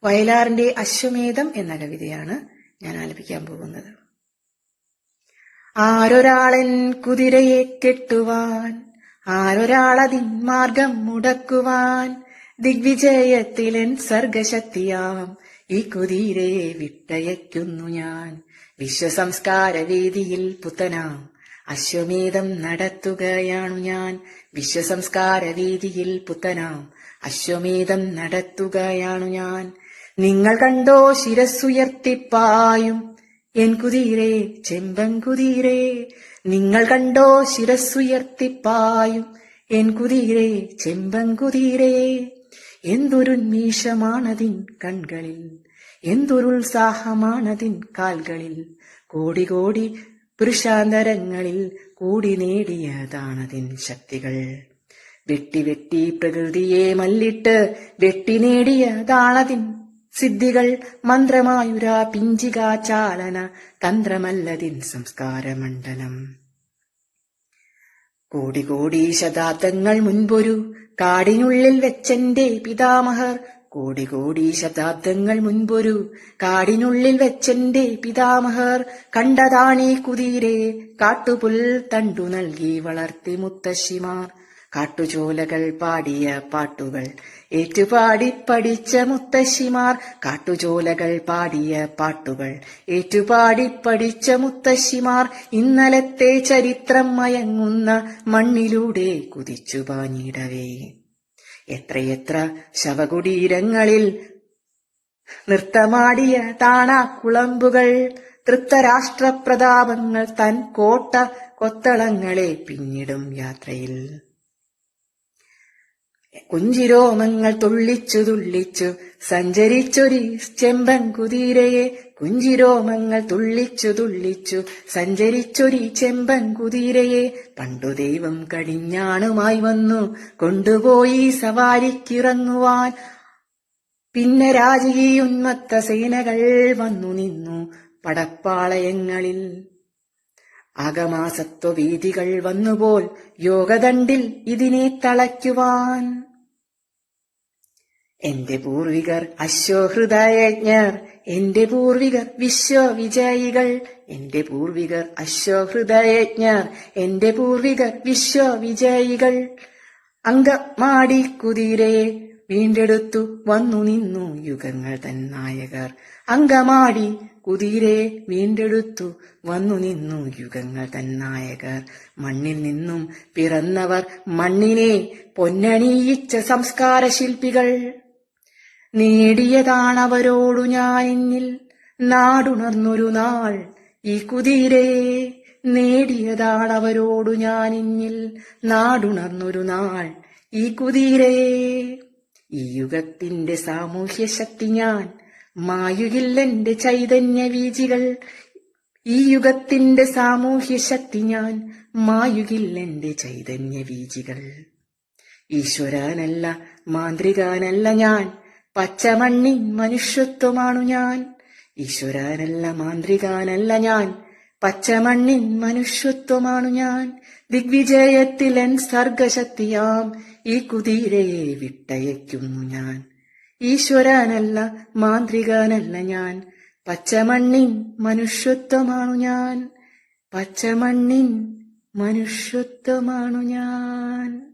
വയലാറിന്റെ അശ്വമേധം എന്ന കവിതയാണ് ഞാൻ ആലപിക്കാൻ പോകുന്നത്. ആരൊരാളൻ കുതിരയെ കെട്ടുവാൻ, ആരൊരാളതിൻ മാർഗം മുടക്കുവാൻ, ദിഗ്വിജയത്തിലെൻ സർഗശക്തിയാം ഈ കുതിരയെ വിട്ടയക്കുന്നു ഞാൻ. വിശ്വസംസ്കാര വേദിയിൽ പുത്തനാം അശ്വമേധം നടത്തുകയാണു ഞാൻ. വിശ്വസംസ്കാര വേദിയിൽ പുത്തനാം അശ്വമേധം നടത്തുകയാണു ഞാൻ. നിങ്ങൾ കണ്ടോ ശിരസ്സുയർത്തിപ്പായും എൻ കുതിരേ ചെമ്പൻ കുതിരേ, നിങ്ങൾ കണ്ടോ ശിരസ്സുയർത്തിപ്പായും എൻ കുതിരേ ചെമ്പൻ കുതിരേ. എന്തൊരുന്മേഷമാണതിൻ കൺകളിൽ, എന്തൊരുത്സാഹമാണതിൻ കാൽകളിൽ, കോടി കോടി പുരുഷാന്തരങ്ങളിൽ കൂടി നേടിയതാണതിൻ ശക്തികൾ. വെട്ടി വെട്ടി പ്രകൃതിയെ മല്ലിട്ട് വെട്ടി നേടിയതാണതിൻ സിദ്ധികൾ. മന്ത്രമായുരാ പിഞ്ചികാചാലന തന്ത്രമല്ലതിൻ സംസ്കാരമണ്ഡലം. കോടി കോടി ശതാബ്ദങ്ങൾ മുൻപൊരു കാടിനുള്ളിൽ വെച്ചെന്റെ പിതാമഹർ, കോടി കോടി ശതാബ്ദങ്ങൾ മുൻപൊരു കാടിനുള്ളിൽ വെച്ചെന്റെ പിതാമഹർ, കണ്ടതാണീ കുതിരെ കാട്ടുപുൽ തണ്ടു നൽകി വളർത്തി മുത്തശ്ശിമാർ. കാട്ടുചോലകൾ പാടിയ പാട്ടുകൾ ഏറ്റുപാടി പഠിച്ച മുത്തശ്ശിമാർ, കാട്ടുചോലകൾ പാടിയ പാട്ടുകൾ ഏറ്റുപാടി പഠിച്ച മുത്തശ്ശിമാർ. ഇന്നലത്തെ ചരിത്രം മയങ്ങുന്ന മണ്ണിലൂടെ കുതിച്ചു പാഞ്ഞിടവേ, എത്രയെത്ര ശവകുടീരങ്ങളിൽ നൃത്തമാടിയ താണാക്കുളമ്പുകൾ, തൃപ്തരാഷ്ട്രപ്രതാപങ്ങൾ തൻ കോട്ട കൊത്തളങ്ങളെ പിന്നിടും യാത്രയിൽ. കുഞ്ചിരോമങ്ങൾ തുള്ളിച്ചു തുള്ളിച്ചു സഞ്ചരിച്ചൊരി ചെമ്പൻ കുതിരയെ, കുഞ്ചിരോമങ്ങൾ തുള്ളിച്ചു തുള്ളിച്ചു സഞ്ചരിച്ചൊരി ചെമ്പൻ കുതിരയെ. പണ്ടു ദൈവം കടിഞ്ഞാണുമായി വന്നു കൊണ്ടുപോയി സവാരിക്കിറങ്ങുവാൻ, പിന്നെ രാജകീയ ഉന്മത്ത സേനകൾ വന്നു നിന്നു പടപ്പാളയങ്ങളിൽ. ആഗമാസത്വവീതികൾ വന്നുപോൽ യോഗദണ്ഡിൽ ഇതിനെ തളയ്ക്കുവാൻ. എന്റെ പൂർവികർ അശ്വഹൃദയജ്ഞർ, എന്റെ പൂർവികർ വിശ്വവിജയികൾ, എന്റെ പൂർവികർ അശ്വഹൃദയജ്ഞർ, എന്റെ പൂർവികർ വിശ്വവിജയികൾ. അങ്കമാടി കുതിരയെ വീണ്ടെടുത്തു വന്നു നിന്നു യുഗങ്ങൾ തൻ നായകർ. അങ്കമാടി കുതിരയെ വീണ്ടെടുത്തു വന്നു നിന്നു യുഗങ്ങൾ തൻ നായകർ. മണ്ണിൽ നിന്നും പിറന്നവർ മണ്ണിനെ പൊന്നണിയിച്ച സംസ്കാര ശില്പികൾ. നേടിയതാണവരോടു ഞാനിന്നിൽ നാടുണർന്നൊരു നാൾ ഈ കുതിരയെ, നേടിയതാണവരോടു ഞാനിന്നിൽ നാടുണർന്നൊരു നാൾ ഈ കുതിരയെ. ഈ യുഗത്തിന്റെ സാമൂഹ്യ ശക്തി ഞാൻ, മായുകില്ലെന്റെ ചൈതന്യ വീജികൾ. ഈ യുഗത്തിന്റെ സാമൂഹ്യ ശക്തി ഞാൻ, മായുകില്ലെന്റെ ചൈതന്യ വീജികൾ. ഈശ്വരനല്ല മാന്ത്രികനല്ല ഞാൻ, പച്ചമണ്ണിൻ മനുഷ്യത്വമാണു ഞാൻ. ഈശ്വരനല്ല മാന്ത്രികനല്ല ഞാൻ, പച്ചമണ്ണിൻ മനുഷ്യത്വമാണു ഞാൻ. ദിഗ്വിജയത്തിലെൻ സർഗശക്തിയാം ഈ കുതിരയെ വിട്ടയക്കുന്നു ഞാൻ. ഈശ്വരനല്ല മാന്ത്രികനല്ല ഞാൻ, പച്ചമണ്ണിൻ മനുഷ്യത്വമാണു ഞാൻ. പച്ചമണ്ണിൻ മനുഷ്യത്വമാണു ഞാൻ.